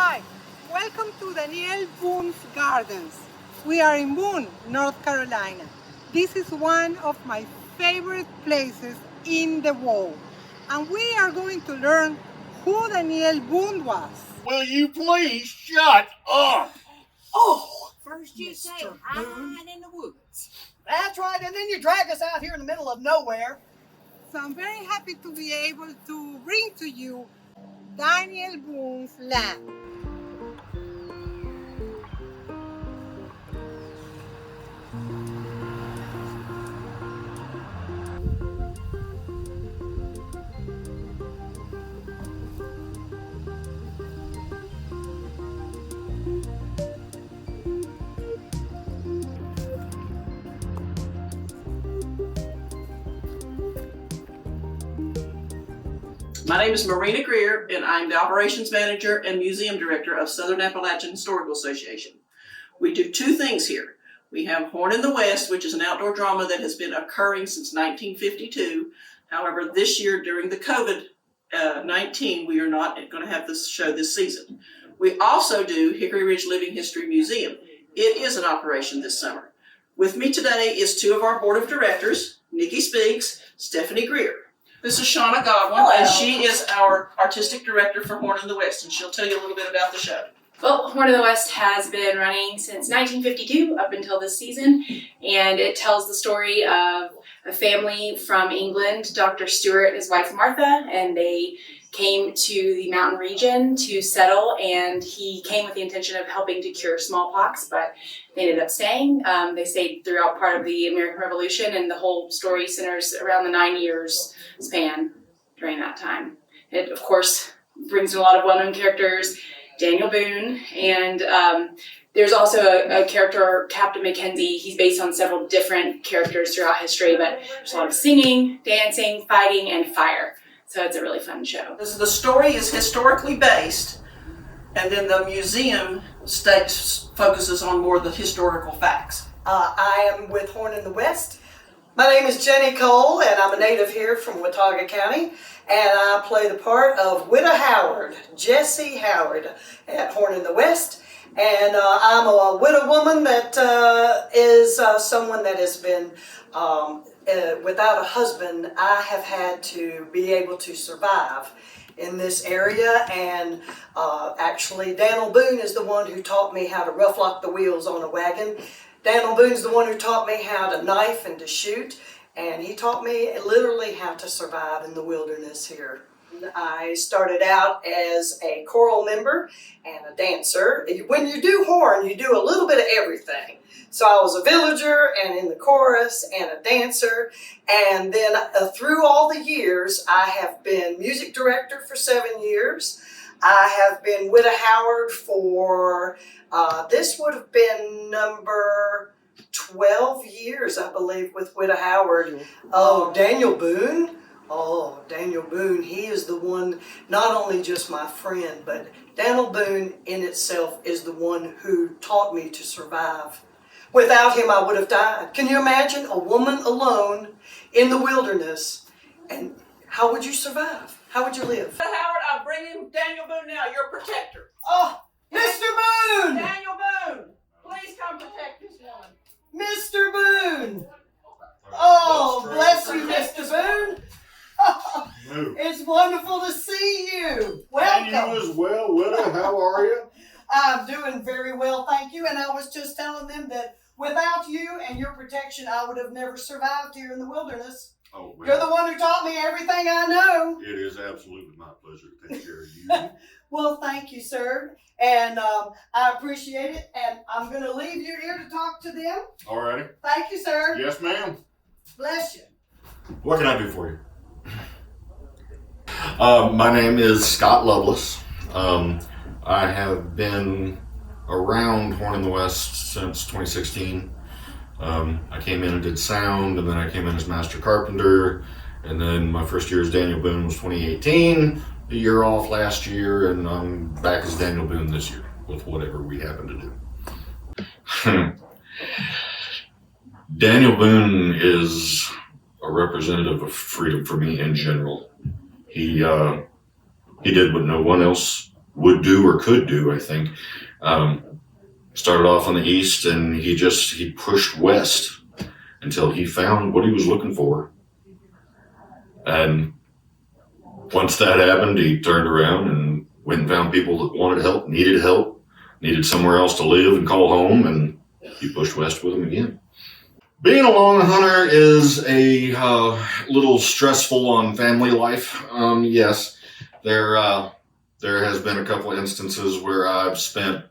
Hi, welcome to Daniel Boone's Gardens. We are in Boone, North Carolina. This is one of my favorite places in the world. And we are going to learn who Daniel Boone was. Will you please shut up? Oh, first you say Mr. hide Boone. in the woods. That's right, and then you drag us out here in the middle of nowhere. So I'm very happy to be able to bring to you Daniel Boone's land. My name is Marina Greer, and I'm the Operations Manager and Museum Director of Southern Appalachian Historical Association. We do two things here. We have Horn in the West, which is an outdoor drama that has been occurring since 1952. However, this year during the COVID-19, we are not going to have this show this season. We also do Hickory Ridge Living History Museum. It is an operation this summer. With me today is two of our board of directors, Nikki Speaks, Stephanie Greer. This is Shauna Godwin, Hello. and she is our artistic director for Horn in the West, and she'll tell you a little bit about the show. Well, Horn in the West has been running since 1952 up until this season, and it tells the story of a family from England, Dr. Stewart and his wife Martha, and they came to the mountain region to settle, and he came with the intention of helping to cure smallpox, but they ended up staying. They stayed throughout part of the American Revolution, and the whole story centers around the 9 years span during that time. It, of course, brings in a lot of well-known characters, Daniel Boone, and there's also a character, Captain Mackenzie. He's based on several different characters throughout history, but there's a lot of singing, dancing, fighting, and fire. So it's a really fun show. The story is historically based, and then the museum focuses on more of the historical facts. I am with Horn in the West. My name is Jenny Cole, and I'm a native here from Watauga County, and I play the part of Widow Howard, Jessie Howard, at Horn in the West. And I'm a widow woman that is someone that has been without a husband. I have had to be able to survive in this area, and actually Daniel Boone is the one who taught me how to rough lock the wheels on a wagon. Daniel Boone's the one who taught me how to knife and to shoot, and he taught me literally how to survive in the wilderness here. I started out as a choral member and a dancer. When you do horn, you do a little bit of everything. So I was a villager and in the chorus and a dancer, and then through all the years I have been music director for 7 years. I have been Widow Howard for, this would have been number 12 years, I believe, with Widow Howard. Oh, Daniel Boone. Oh, Daniel Boone, he is the one, not only just my friend, but Daniel Boone in itself is the one who taught me to survive. Without him, I would have died. Can you imagine a woman alone in the wilderness? And how would you survive? How would you live? Howard, I'm bringing Daniel Boone now, your protector. Oh, Mr. Boone! Daniel Boone, please come protect this woman. Mr. Boone! Oh, bless you, Mr. Boone! It's wonderful to see you. Welcome. And you as well, Widow. How are you? I'm doing very well, thank you. And I was just telling them that without you and your protection, I would have never survived here in the wilderness. Oh, well, You're the one who taught me everything I know. it is absolutely my pleasure to take care of you. Well, thank you, sir. And I appreciate it. And I'm going to leave you here to talk to them. All righty. Thank you, sir. Yes, ma'am. Bless you. What can I do for you? My name is Scott Lovelace. I have been around Horn in the West since 2016. I came in and did sound, and then I came in as master carpenter, and then my first year as Daniel Boone was 2018, a year off last year, and I'm back as Daniel Boone this year with whatever we happen to do. Daniel Boone is a representative of freedom for me in general. He did what no one else would do or could do, I think. Started off on the east, and he pushed west until he found what he was looking for. And once that happened, he turned around and went and found people that wanted help, needed somewhere else to live and call home, and he pushed west with them again. Being a long hunter is a little stressful on family life. Yes, there has been a couple of instances where I've spent,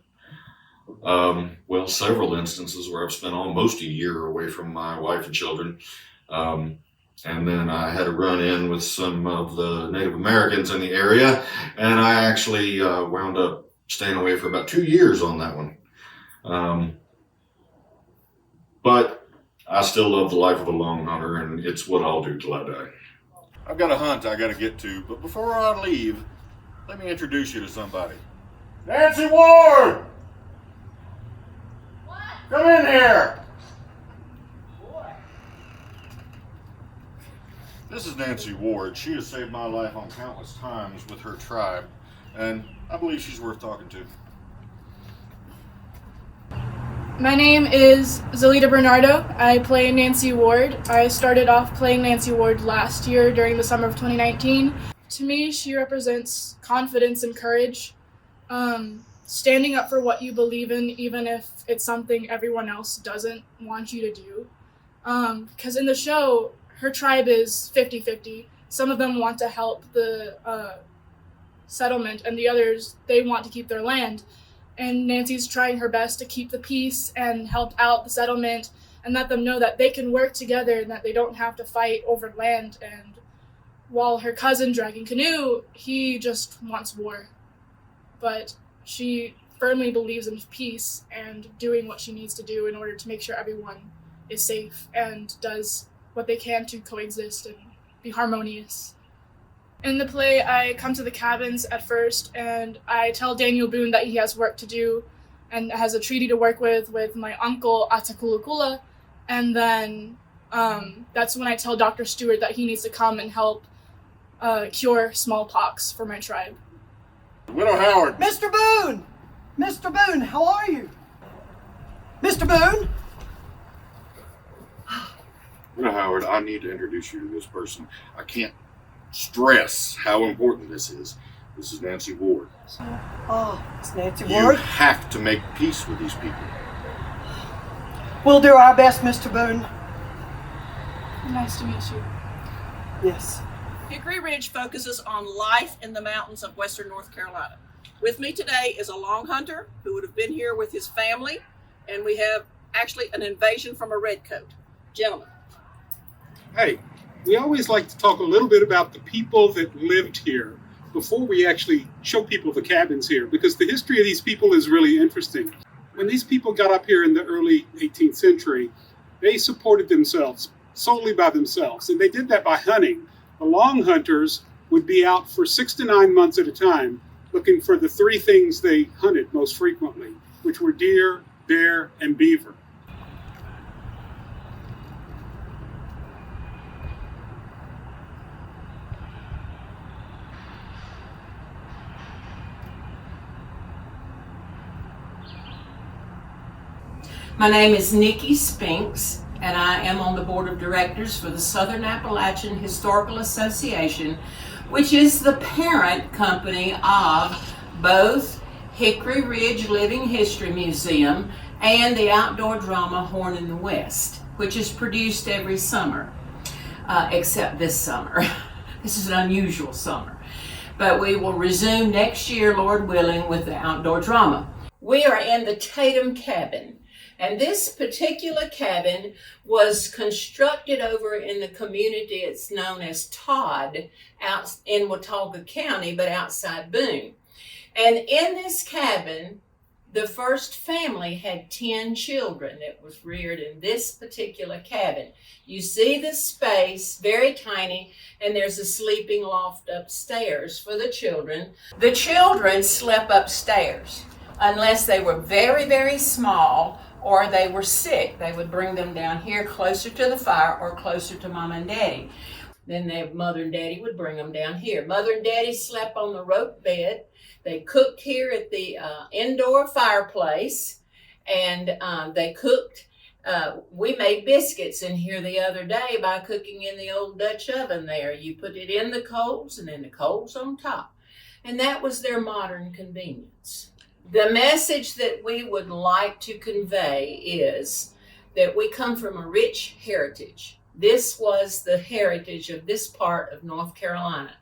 several instances where I've spent almost a year away from my wife and children. And then I had a run-in with some of the Native Americans in the area, and I actually wound up staying away for about 2 years on that one. But I still love the life of a long hunter, and it's what I'll do till I die. I've got a hunt I got to get to, but before I leave, let me introduce you to somebody. Nancy Ward! What? Come in here! What? This is Nancy Ward. She has saved my life on countless times with her tribe, and I believe she's worth talking to. My name is Zelita Bernardo. I play Nancy Ward. I started off playing Nancy Ward last year during the summer of 2019. To me, she represents confidence and courage, standing up for what you believe in, even if it's something everyone else doesn't want you to do. Because in the show, her tribe is 50-50. Some of them want to help the settlement, and the others, they want to keep their land. And Nancy's trying her best to keep the peace and help out the settlement and let them know that they can work together and that they don't have to fight over land. And while her cousin Dragon Canoe, he just wants war. But she firmly believes in peace and doing what she needs to do in order to make sure everyone is safe and does what they can to coexist and be harmonious. In the play, I come to the cabins at first, and I tell Daniel Boone that he has work to do and has a treaty to work with my uncle Atakulakula, and then that's when I tell Dr. Stewart that he needs to come and help cure smallpox for my tribe. Widow Howard! Mr. Boone! Mr. Boone, how are you? Mr. Boone? Widow Howard, I need to introduce you to this person. I can't stress how important this is. This is Nancy Ward. Oh, it's Nancy You Ward. have to make peace with these people. We'll do our best, Mr. Boone. Nice to meet you. Yes. Hickory Ridge focuses on life in the mountains of western North Carolina. With me today is a long hunter who would have been here with his family, and we have actually an invasion from a redcoat. Gentlemen. Hey, we always like to talk a little bit about the people that lived here before we actually show people the cabins here, because the history of these people is really interesting. When these people got up here in the early 18th century, they supported themselves solely by themselves, and they did that by hunting. The long hunters would be out for 6 to 9 months at a time looking for the 3 things they hunted most frequently, which were deer, bear, and beaver. My name is Nikki Spinks, and I am on the board of directors for the Southern Appalachian Historical Association, which is the parent company of both Hickory Ridge Living History Museum and the outdoor drama Horn in the West, which is produced every summer, except this summer. This is an unusual summer. But we will resume next year, Lord willing, with the outdoor drama. We are in the Tatum Cabin. And this particular cabin was constructed over in the community it's known as Todd, out in Watauga County, but outside Boone. And in this cabin, the first family had 10 children that was reared in this particular cabin. You see the space, very tiny, and there's a sleeping loft upstairs for the children. The children slept upstairs unless they were very, very small or they were sick. They would bring them down here closer to the fire or closer to Mom and Daddy. Then Mother and Daddy would bring them down here. Mother and Daddy slept on the rope bed. They cooked here at the indoor fireplace, and they cooked. We made biscuits in here the other day by cooking in the old Dutch oven there. You put it in the coals and then the coals on top. And that was their modern convenience. The message that we would like to convey is that we come from a rich heritage. This was the heritage of this part of North Carolina.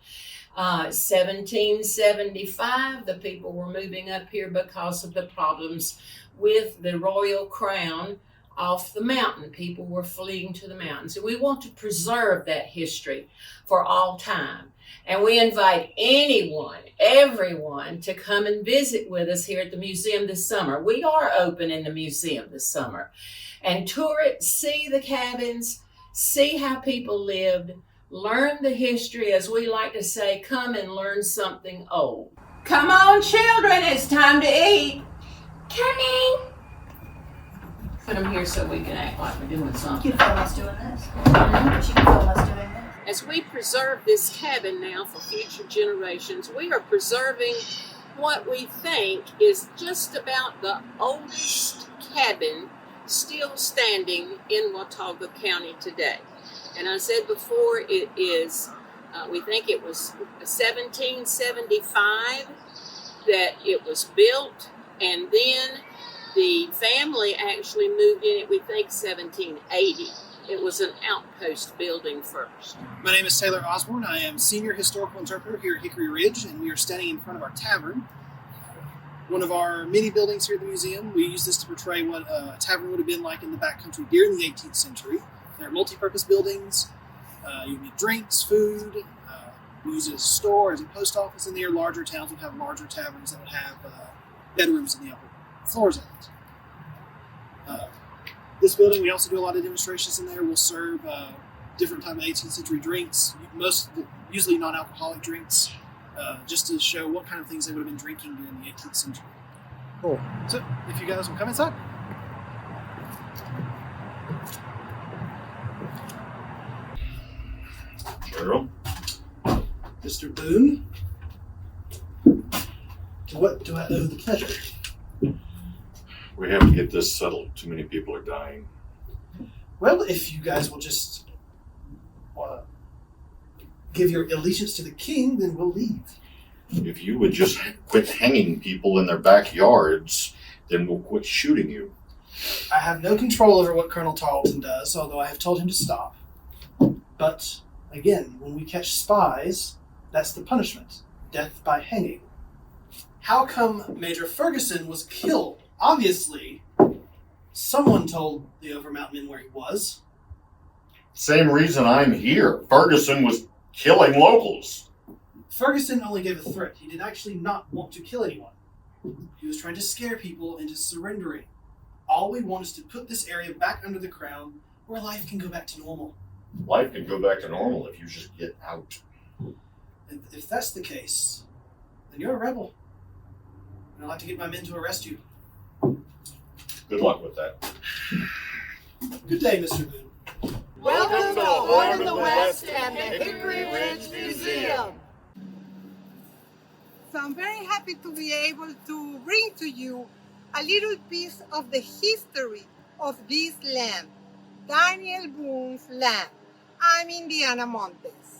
1775, the people were moving up here because of the problems with the royal crown off the mountain. People were fleeing to the mountains. And we want to preserve that history for all time. And we invite anyone, everyone, to come and visit with us here at the museum this summer. We are open in the museum this summer. And tour it, see the cabins, see how people lived, learn the history, as we like to say, come and learn something old. Come on, children, it's time to eat. Coming! Put them here so we can act like we're doing something. You can film us doing this. She can film us doing this. As we preserve this cabin now for future generations, we are preserving what we think is just about the oldest cabin still standing in Watauga County today. And I said before, it is, we think it was 1775 that it was built, and then the family actually moved in it, we think 1780. It was an outpost building first. My name is Taylor Osborne. I am Senior Historical Interpreter here at Hickory Ridge, and we are standing in front of our tavern. One of our many buildings here at the museum. We use this to portray what a tavern would have been like in the backcountry during the 18th century. They're multi-purpose buildings. You can get drinks, food. We use it as a store, as a post office. In the larger towns would have larger taverns that would have bedrooms in the upper floors of it. This building, we also do a lot of demonstrations in there. We'll serve different type of 18th century drinks, usually non-alcoholic drinks, just to show what kind of things they would have been drinking during the 18th century. Cool. So, if you guys will come inside. Sure. Mr. Boone, to what do I owe the pleasure? We have to get this settled. Too many people are dying. Well, if you guys will just give your allegiance to the king, then we'll leave. If you would just quit hanging people in their backyards, then we'll quit shooting you. I have no control over what Colonel Tarleton does, although I have told him to stop. But, again, when we catch spies, that's the punishment. Death by hanging. How come Major Ferguson was killed? Obviously, someone told the Overmount men where he was. Same reason I'm here. Ferguson was killing locals. Ferguson only gave a threat. He did actually not want to kill anyone. He was trying to scare people into surrendering. All we want is to put this area back under the crown where life can go back to normal. Life can go back to normal if you just get out. And if that's the case, then you're a rebel. And I'd like to get my men to arrest you. Good luck with that. Good day, Mr. Boone. Welcome to Horn in the West and the Hickory Ridge Museum. So I'm very happy to be able to bring to you a little piece of the history of this land, Daniel Boone's land. I'm Indiana Montes.